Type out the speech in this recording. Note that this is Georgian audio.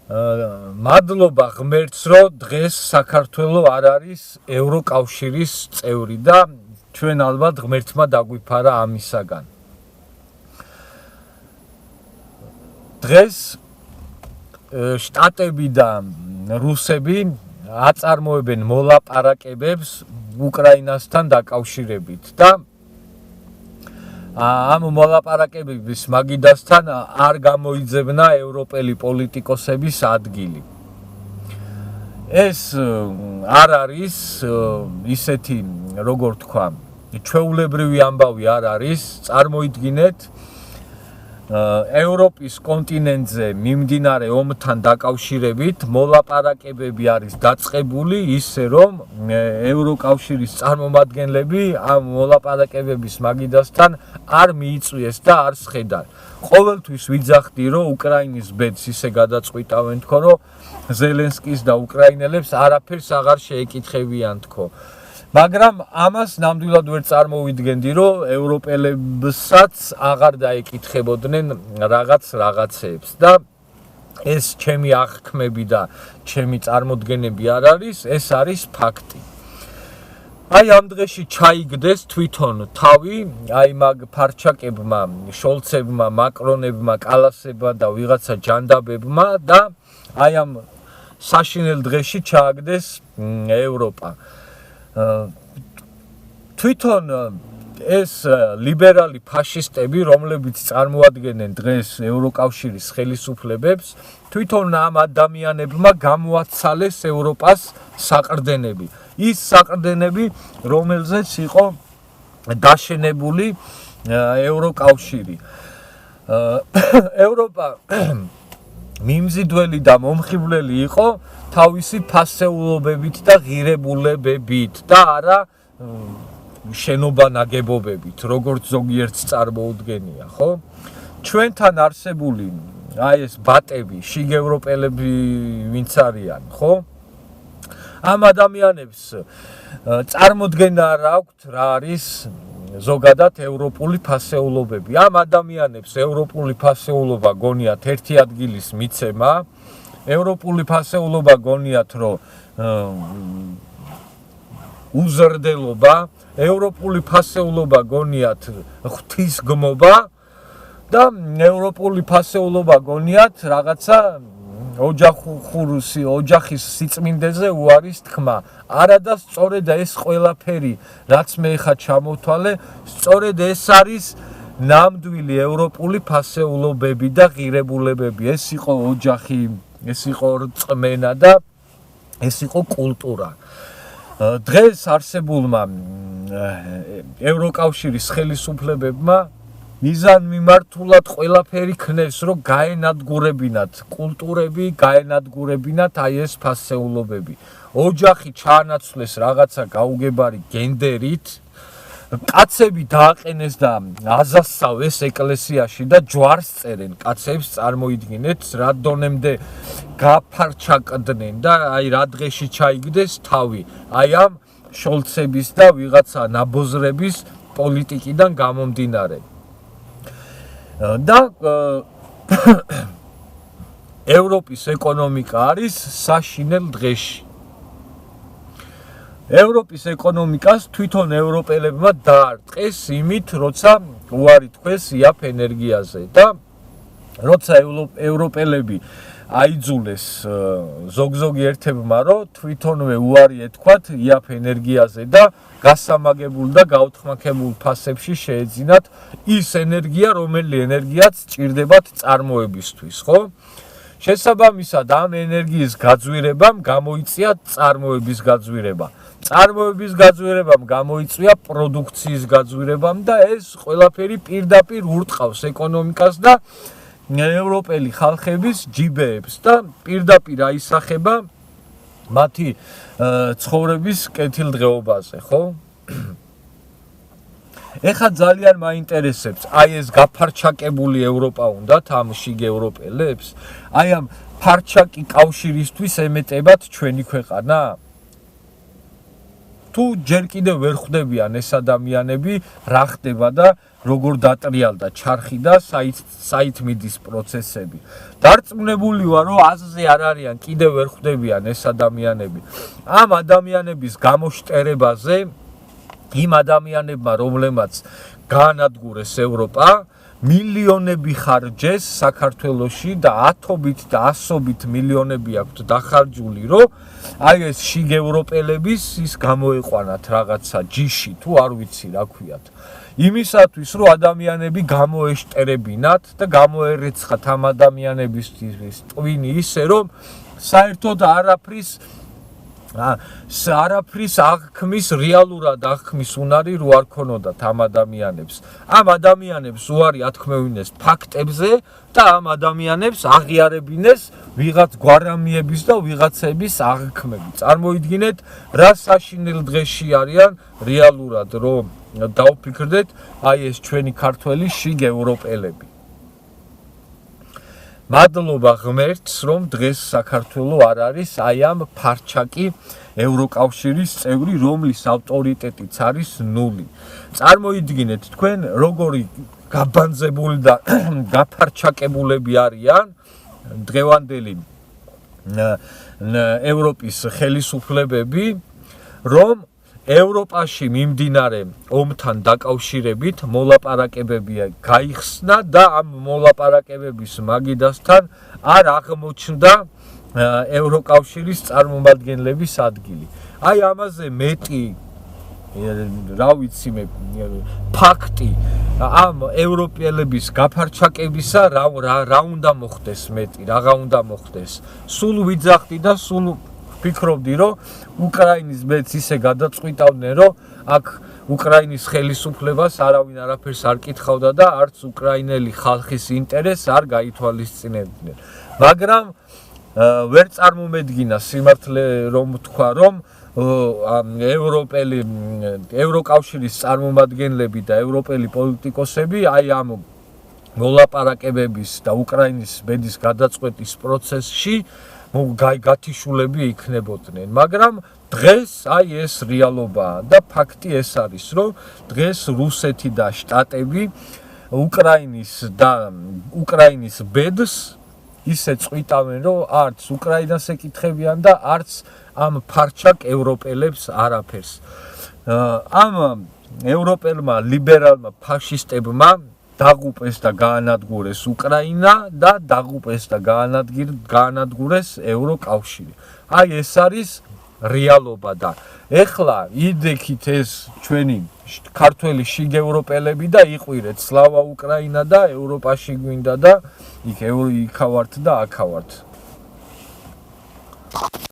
მადლობა ღმერთს, რომ დღეს საქართველო არ არის ევროკავშირის წევრი და ჩვენ ალბათ ღმერთმა დაგვიფარა ამისაგან. დღეს შტატები და რუსები აწარმოებენ მოლაპარაკებებს უკრაინასთან დაკავშირებით და ამ მოლაპარაკებების მაგიდასთან არ გამოიძებნა ევროპელი პოლიტიკოსების ადგილი. ეს არ არის ისეთი, როგორ თქვა, ჩვეულებრივი ამბავი არ არის, წარმოიდგინეთ ევროპის კონტინენტზე მიმდინარე ომთან დაკავშირებით მოლაპარაკებები არის დაწყებული ისე რომ ევროკავშირის წარმომადგენლები ამ მოლაპარაკებების მაგიდასთან არ მიიწვიეს და არ სხედან. ყოველთვის ვიძახდი რომ უკრაინის ბედს ისე გადაწყვიტავენ თქო რომ ზელენსკის და უკრაინელებს არაფერს აღარ შეეკითხებიან თქო. მაგრამ ამას ნამდვილად ვერ წარმოვიდგენდი, რომ ევროპელებსაც აღარ დაეკითხებოდნენ რაღაცეებს და ეს ჩემი აღქმები და ჩემი წარმოდგენები არ არის, ეს არის ფაქტი. აი ამ დღეში ჩაიგდეს თვითონ თავი, აი მაგ ფარჩაკებმა, შოლცებმა, მაკრონებმა, კალასებმა და ვიღაცა ჯანდაბებმა და აი ამ საშინელ დღეში ჩააგდეს ევროპა. თვითონ ეს ლიბერალი ფაშისტები, რომლებიც წარმოადგენენ დღეს ევროკავშირის ხელისუფლებებს, თვითონ ამ ადამიანებმა გამოაცალეს ევროპას საყრდენები. ის საყრდენები, რომელზეც იყო დაშენებული ევროკავშირი. ევროპა მიმზიდველი და მომხიბვლელი იყო თავისი ფასეულობებით და ღირებულებებით და არა შენობა ნაგებობებით, როგორც ზოგიერთს წარმოუდგენია, ხო? ჩვენთან არსებული აი ეს ბატები, შიგევროპელები ვინც არიან, ხო? ამ ადამიანებს წარმოდგენა არ აქვთ რა არის ზოგადად ევროპული ფასეულობები. ამ ადამიანებს ევროპული ფასეულობა გონიათ ერთი ადგილის მიცემა, ევროპული ფასეულობა გონიათ რომ უზრდელობა, ევროპული ფასეულობა გონიათ ღვთისგმობა და ევროპული ფასეულობა გონიათ რაღაცა ოჯახის სიწმინდეზე უარის თქმა. არადა სწორედ ეს ყველაფერი, რაც მე ხა ჩამოვთვალე, სწორედ ეს არის ნამდვილი ევროპული ფასეულობები და ღირებულებები. ეს იყო ოჯახი, ეს იყო რწმენა და ეს იყო კულტურა. დღეს არსებულმა ევროკავშირის ხელისუფლებებმა მიზანმიმართულად ყველაფერი ქნეს, რომ გაენადგურებინათ კულტურები, გაენადგურებინათ აი ეს ფასეულობები. ოჯახი ჩაანაცვლეს რაღაცა გაუგებარი გენდერით, კაცები დააყენეს და აზასავეს ეკლესიაში და ჯვარს წერენ კაცებს, წარმოიდგინეთ რა დონემდე გაფარჩაკდნენ და აი რა დღეში ჩაიგდეს თავი აი ამ შოლცების და ვიღაცა ნაბოზრების პოლიტიკიდან გამომდინარე. და ევროპის ეკონომიკა არის საშინელ დღეში. ევროპის ეკონომიკას თვითონ ევროპელებმა დაარტყეს იმით, როცა უარი თქვეს იაფ ენერგიაზე და როცა ევროპელები აიძულეს ზოგ-ზოგი ერთებმა, რომ თვითონვე უარი ეთქვათ იაფ ენერგიაზე და გასამაგებულ და გაუთქმაკებულ ფასებში შეეძინათ ის ენერგია, რომელი ენერგიაც სჭირდებათ წარმოებისთვის, ხო? შესაბამისად ამ ენერგიის გაძვირებამ გამოიწვია წარმოების გაძვირება. წარმოების გაძვირებამ გამოიწვია პროდუქციის გაძვირებამ და ეს ყველაფერი პირდაპირ ურტყავს ეკონომიკას და ევროპელი ხალხების ჯიბეებს და პირდაპირ აისახება მათი ცხოვრების კეთილდღეობაზე, ხო? ეხლა ძალიან მაინტერესებს, აი ეს გაფარჩაკებული ევროპა უნდათ ამ შიგევროპელებს? აი ამ ფარჩაკი კავშირისთვის ემეტებათ ჩვენი ქვეყანა? თუ ჯერ კიდევ ვერ ხვდებიან ეს ადამიანები რა ხდება და როგორ დატრიალდა ჩარხი და საით მიდის პროცესები. დარწმუნებული ვარ, რომ აზზე არ არიან, კიდევ ვერ ხვდებიან ეს ადამიანები. ამ ადამიანების გამოშტერებაზე იმ ადამიანებმა, რომლებმაც გაანადგურეს ევროპა, მილიონები ხარჯეს საქართველოში და ათობით და ასობით მილიონები აქვთ დახარჯული, რომ აი ეს შიგ ევროპელების ის გამოეყვანათ რაღაცა ჯიში თუ არ ვიცი რა ქვიათ. იმისათვის რომ ადამიანები გამოეშტერებინათ და გამოერეცხათ ამ ადამიანების ტვინი ისე რომ საერთოდ არაფრის აღქმის რეალურად აღქმის უნარი რო არ ქონოდათ ამ ადამიანებს. ამ ადამიანებს უარი ათქმევინეს ფაქტებზე და ამ ადამიანებს აღიარებინეს ვიღაც გვარამიების და ვიღაცების აღქმები. წარმოიდგინეთ რა საშინელ დღეში არიან რეალურად რომ დავფიქრდეთ აი ეს ჩვენი ქართველი შიგ ევროპელები. მადლობა ღმერთს, რომ დღეს საქართველო არ არის აი ამ ფარჩაკი ევროკავშირის წევრი, რომლის ავტორიტეტიც არის ნული. წარმოიდგინეთ თქვენ როგორი გაბანძებული და გაფარჩაკებულები არიან დღევანდელი ევროპის ხელისუფლებები, რომ ევროპაში მიმდინარე ომთან დაკავშირებით მოლაპარაკებები გაიხსნა და ამ მოლაპარაკებების მაგიდასთან არ აღმოჩნდა ევროკავშირის წარმომადგენლების ადგილი. აი ამაზე მეტი რა ვიცი მე ფაქტი ამ ევროპელების გაფარჩაკებისა რა უნდა მოხდეს მეტი, რაღა უნდა მოხდეს. სულ ვიძახდი და სულ ვფიქრობდი, რომ უკრაინის მეც ისე გადაწყვიტავდნენ, რომ აქ უკრაინის ხელისუფლებას არავინ არაფერს არ კითხავდა და არც უკრაინელი ხალხის ინტერესს არ გაითვალისწინებდნენ. მაგრამ ვერ წარმომედგინა სიმართლე რომ თქვა, რომ ევროკავშირის წარმომადგენლები და ევროპელი პოლიტიკოსები აი ამ მოლაპარაკებების და უკრაინის ბედის გადაწყვეტის პროცესში გათიშულები იქნებოდნენ. მაგრამ დღეს აი ეს რეალობაა და ფაქტი ეს არის, რომ დღეს რუსეთი და შტატები უკრაინის ბედს ისე წვიტავენ, რომ არც უკრაინას ეკითხებიან და არც ამ ფარჩაკ ევროპელებს არაფერს. ამ ევროპელმა ლიბერალმა ფაშისტებმა დაღუპეს და გაანადგურეს უკრაინა და დაღუპეს და გაანადგურეს ევროკავშირი. აი ეს არის რეალობა და ეხლა იდექით ეს ჩვენი ქართველი შიგ ევროპელები და იყვირეთ სლავა უკრაინა და ევროპაში გვინდა და იქა ვართ და აქა ვართ.